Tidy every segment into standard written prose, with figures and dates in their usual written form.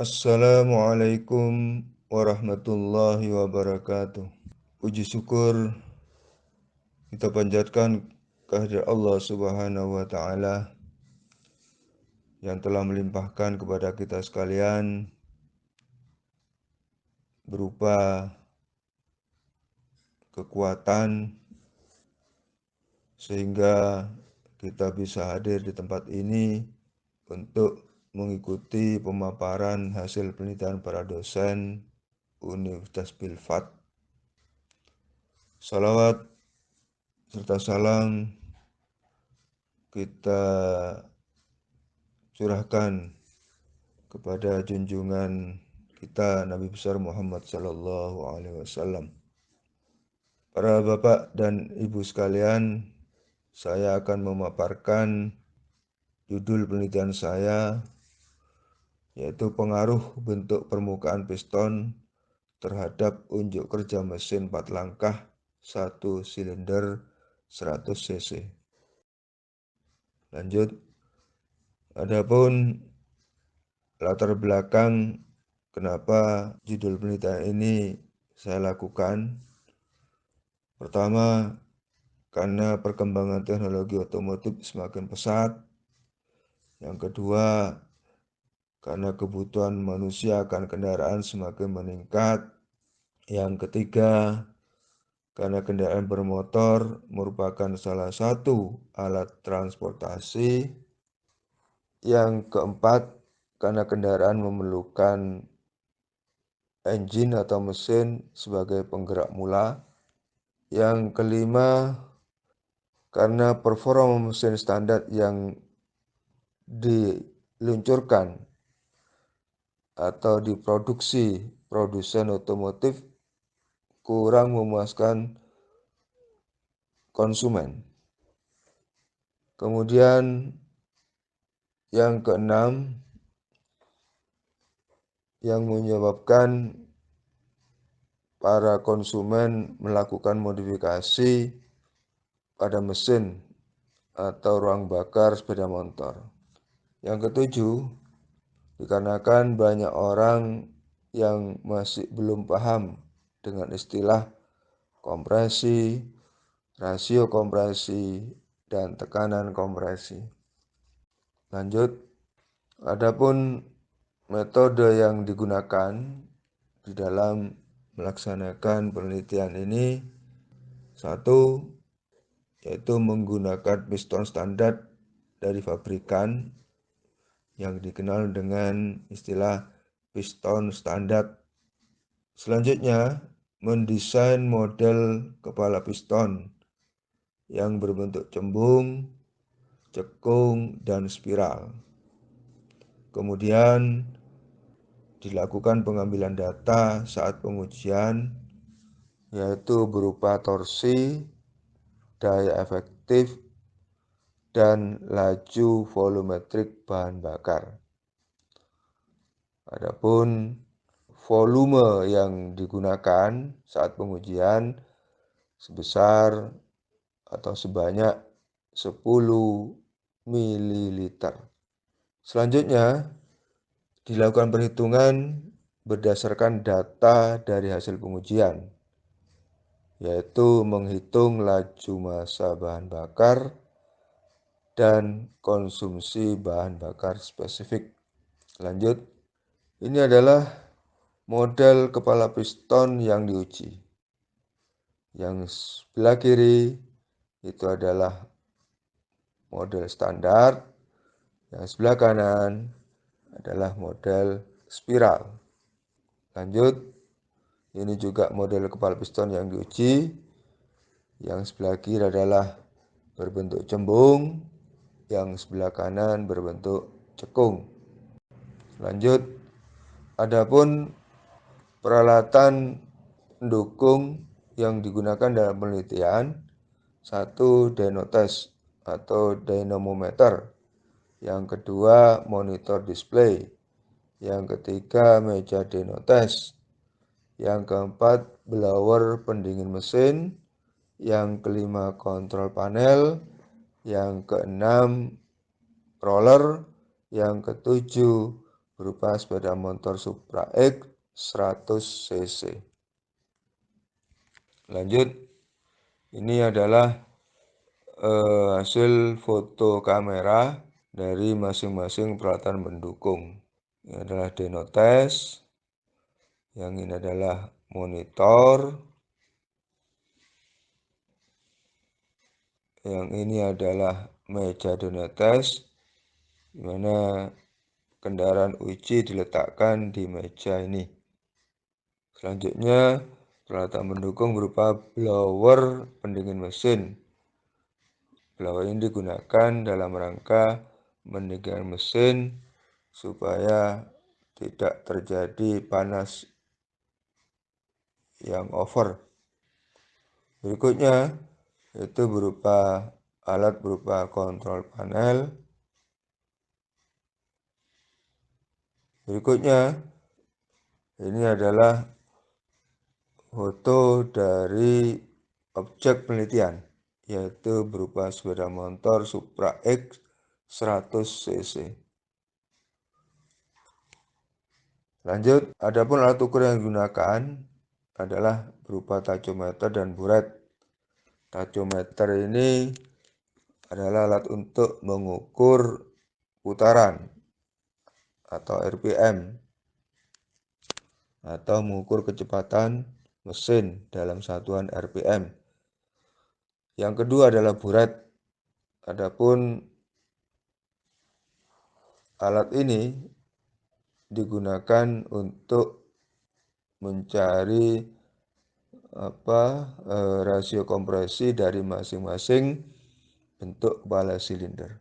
Assalamualaikum warahmatullahi wabarakatuh. Puji syukur kita panjatkan kehadirat Allah Subhanahu wa taala yang telah melimpahkan kepada kita sekalian berupa kekuatan sehingga kita bisa hadir di tempat ini untuk mengikuti pemaparan hasil penelitian para dosen Universitas Bilfat. Salawat serta salam kita curahkan kepada junjungan kita Nabi besar Muhammad sallallahu alaihi wasallam. Para bapak dan ibu sekalian, saya akan memaparkan judul penelitian saya, yaitu pengaruh bentuk permukaan piston terhadap unjuk kerja mesin 4 langkah 1 silinder 100 cc. Lanjut. Adapun latar belakang kenapa judul penelitian ini saya lakukan. Pertama, karena perkembangan teknologi otomotif semakin pesat. Yang kedua, karena kebutuhan manusia akan kendaraan semakin meningkat. Yang ketiga, karena kendaraan bermotor merupakan salah satu alat transportasi. Yang keempat, karena kendaraan memerlukan engine atau mesin sebagai penggerak mula. Yang kelima, karena performa mesin standar yang diluncurkan atau diproduksi produsen otomotif kurang memuaskan konsumen. Kemudian yang keenam, yang menyebabkan para konsumen melakukan modifikasi pada mesin atau ruang bakar sepeda motor. Yang ketujuh, dikarenakan banyak orang yang masih belum paham dengan istilah kompresi, rasio kompresi, dan tekanan kompresi. Lanjut, adapun metode yang digunakan di dalam melaksanakan penelitian ini, satu, yaitu menggunakan piston standar dari pabrikan yang dikenal dengan istilah piston standar. Selanjutnya, mendesain model kepala piston yang berbentuk cembung, cekung, dan spiral. Kemudian dilakukan pengambilan data saat pengujian, yaitu berupa torsi, daya efektif, dan laju volumetrik bahan bakar. Adapun volume yang digunakan saat pengujian sebesar atau sebanyak 10 ml. Selanjutnya, dilakukan perhitungan berdasarkan data dari hasil pengujian, yaitu menghitung laju massa bahan bakar dan konsumsi bahan bakar spesifik. Lanjut, ini adalah model kepala piston yang diuji. Yang sebelah kiri itu adalah model standar, yang sebelah kanan adalah model spiral. Lanjut, ini juga model kepala piston yang diuji. Yang sebelah kiri adalah berbentuk cembung, yang sebelah kanan berbentuk cekung. Lanjut, adapun peralatan pendukung yang digunakan dalam penelitian, satu, dyno-test atau dynamometer. Yang kedua, monitor display. Yang ketiga, meja dyno-test. Yang keempat, blower pendingin mesin. Yang kelima, kontrol panel. Yang keenam, roller. Yang ketujuh, berupa sepeda motor Supra X 100 cc. Lanjut, ini adalah hasil foto kamera dari masing-masing peralatan pendukung. Ini adalah dynotes, yang ini adalah monitor, yang ini adalah meja dynotes, di mana kendaraan uji diletakkan di meja ini. Selanjutnya, peralatan pendukung berupa blower pendingin mesin. Blower ini digunakan dalam rangka mendinginkan mesin supaya tidak terjadi panas yang over. Berikutnya, itu berupa alat berupa kontrol panel. Berikutnya, ini adalah foto dari objek penelitian, yaitu berupa sepeda motor Supra X 100 cc. Lanjut, adapun alat ukur yang digunakan adalah berupa tachometer dan buret. Tachometer ini adalah alat untuk mengukur putaran atau RPM atau mengukur kecepatan mesin dalam satuan RPM. Yang kedua adalah buret. Adapun alat ini digunakan untuk mencari rasio kompresi dari masing-masing bentuk kepala silinder.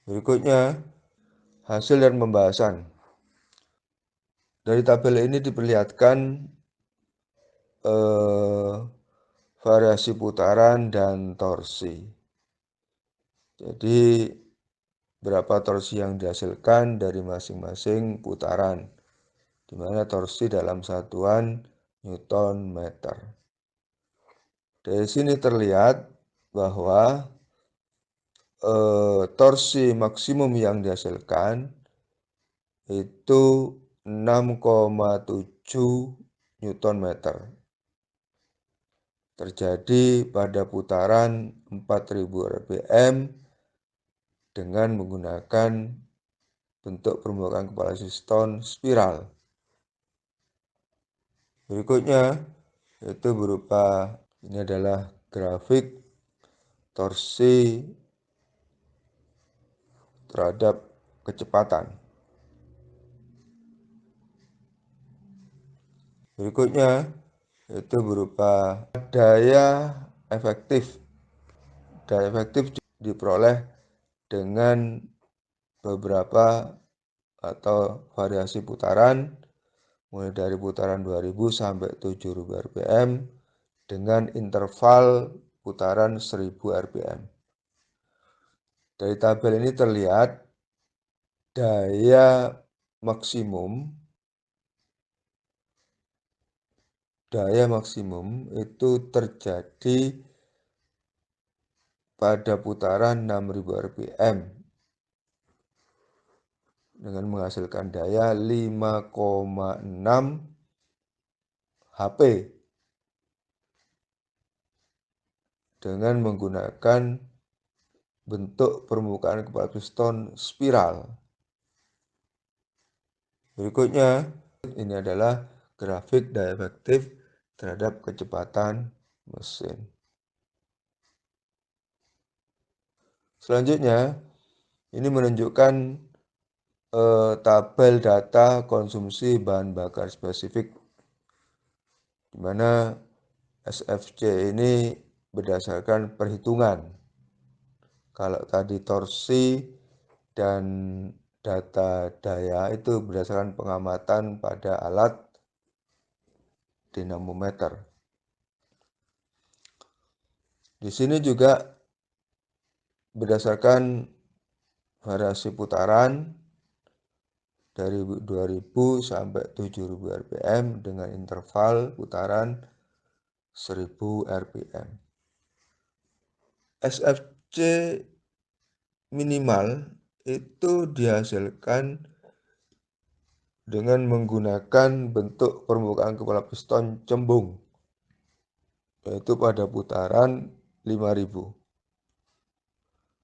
Berikutnya, hasil dan pembahasan. Dari tabel ini diperlihatkan variasi putaran dan torsi. Jadi, berapa torsi yang dihasilkan dari masing-masing putaran, di mana torsi dalam satuan Newton meter. Dari sini terlihat bahwa torsi maksimum yang dihasilkan itu 6,7 Newton meter. Terjadi pada putaran 4000 rpm dengan menggunakan bentuk permukaan kepala piston spiral. Berikutnya itu berupa, ini adalah grafik torsi terhadap kecepatan. Berikutnya itu berupa daya efektif. Daya efektif diperoleh dengan beberapa atau variasi putaran, mulai dari putaran 2000 sampai 7000 rpm dengan interval putaran 1000 rpm. Dari tabel ini terlihat daya maksimum itu terjadi pada putaran 6000 rpm dengan menghasilkan daya 5,6 HP dengan menggunakan bentuk permukaan kepala piston spiral. Berikutnya, ini adalah grafik daya efektif terhadap kecepatan mesin. Selanjutnya, ini menunjukkan tabel data konsumsi bahan bakar spesifik, di mana SFC ini berdasarkan perhitungan. Kalau tadi torsi dan data daya itu berdasarkan pengamatan pada alat dinamometer. Di sini juga berdasarkan variasi putaran dari 2000 sampai 7000 rpm dengan interval putaran 1000 rpm. SFC minimal itu dihasilkan dengan menggunakan bentuk permukaan kepala piston cembung, yaitu pada putaran 5000.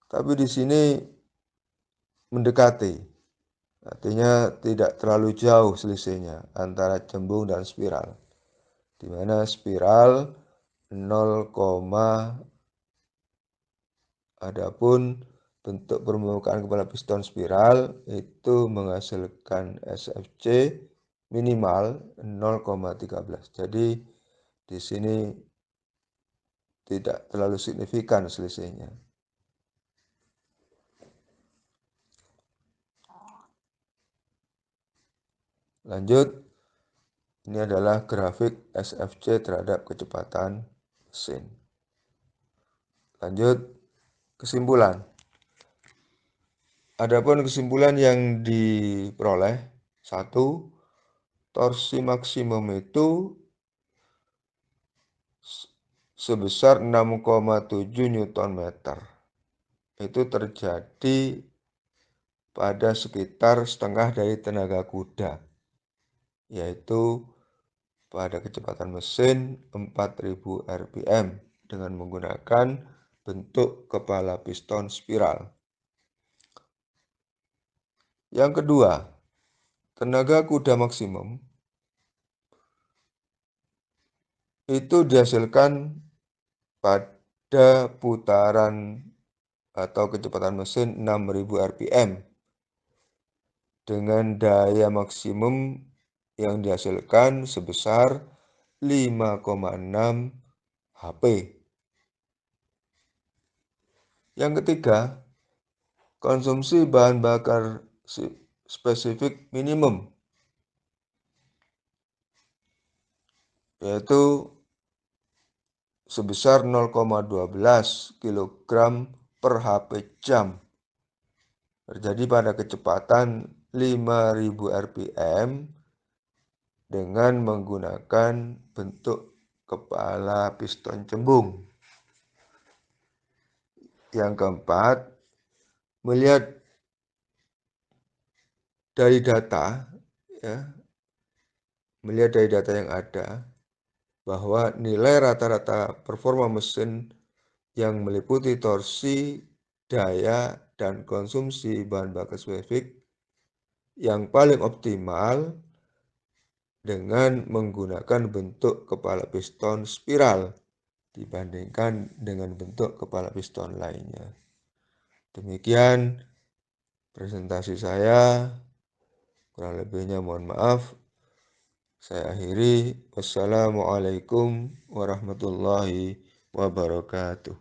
Tapi di sini mendekati, artinya tidak terlalu jauh selisihnya antara cembung dan spiral, di mana spiral 0, adapun bentuk permukaan kepala piston spiral itu menghasilkan SFC minimal 0,13. Jadi di sini tidak terlalu signifikan selisihnya. Lanjut, ini adalah grafik SFC terhadap kecepatan mesin. Lanjut, kesimpulan. Adapun kesimpulan yang diperoleh, 1, torsi maksimum itu sebesar 6,7 Nm. Itu terjadi pada sekitar setengah dari tenaga kuda, yaitu pada kecepatan mesin 4000 rpm dengan menggunakan bentuk kepala piston spiral. Yang kedua, tenaga kuda maksimum itu dihasilkan pada putaran atau kecepatan mesin 6000 rpm dengan daya maksimum yang dihasilkan sebesar 5,6 HP. Yang ketiga, konsumsi bahan bakar spesifik minimum, yaitu sebesar 0,12 kg per HP jam, terjadi pada kecepatan 5000 rpm dengan menggunakan bentuk kepala piston cembung. Yang keempat, melihat dari data, melihat dari data yang ada, bahwa nilai rata-rata performa mesin yang meliputi torsi, daya, dan konsumsi bahan bakar spesifik yang paling optimal dengan menggunakan bentuk kepala piston spiral dibandingkan dengan bentuk kepala piston lainnya. Demikian presentasi saya, kurang lebihnya mohon maaf. Saya akhiri. Wassalamualaikum warahmatullahi wabarakatuh.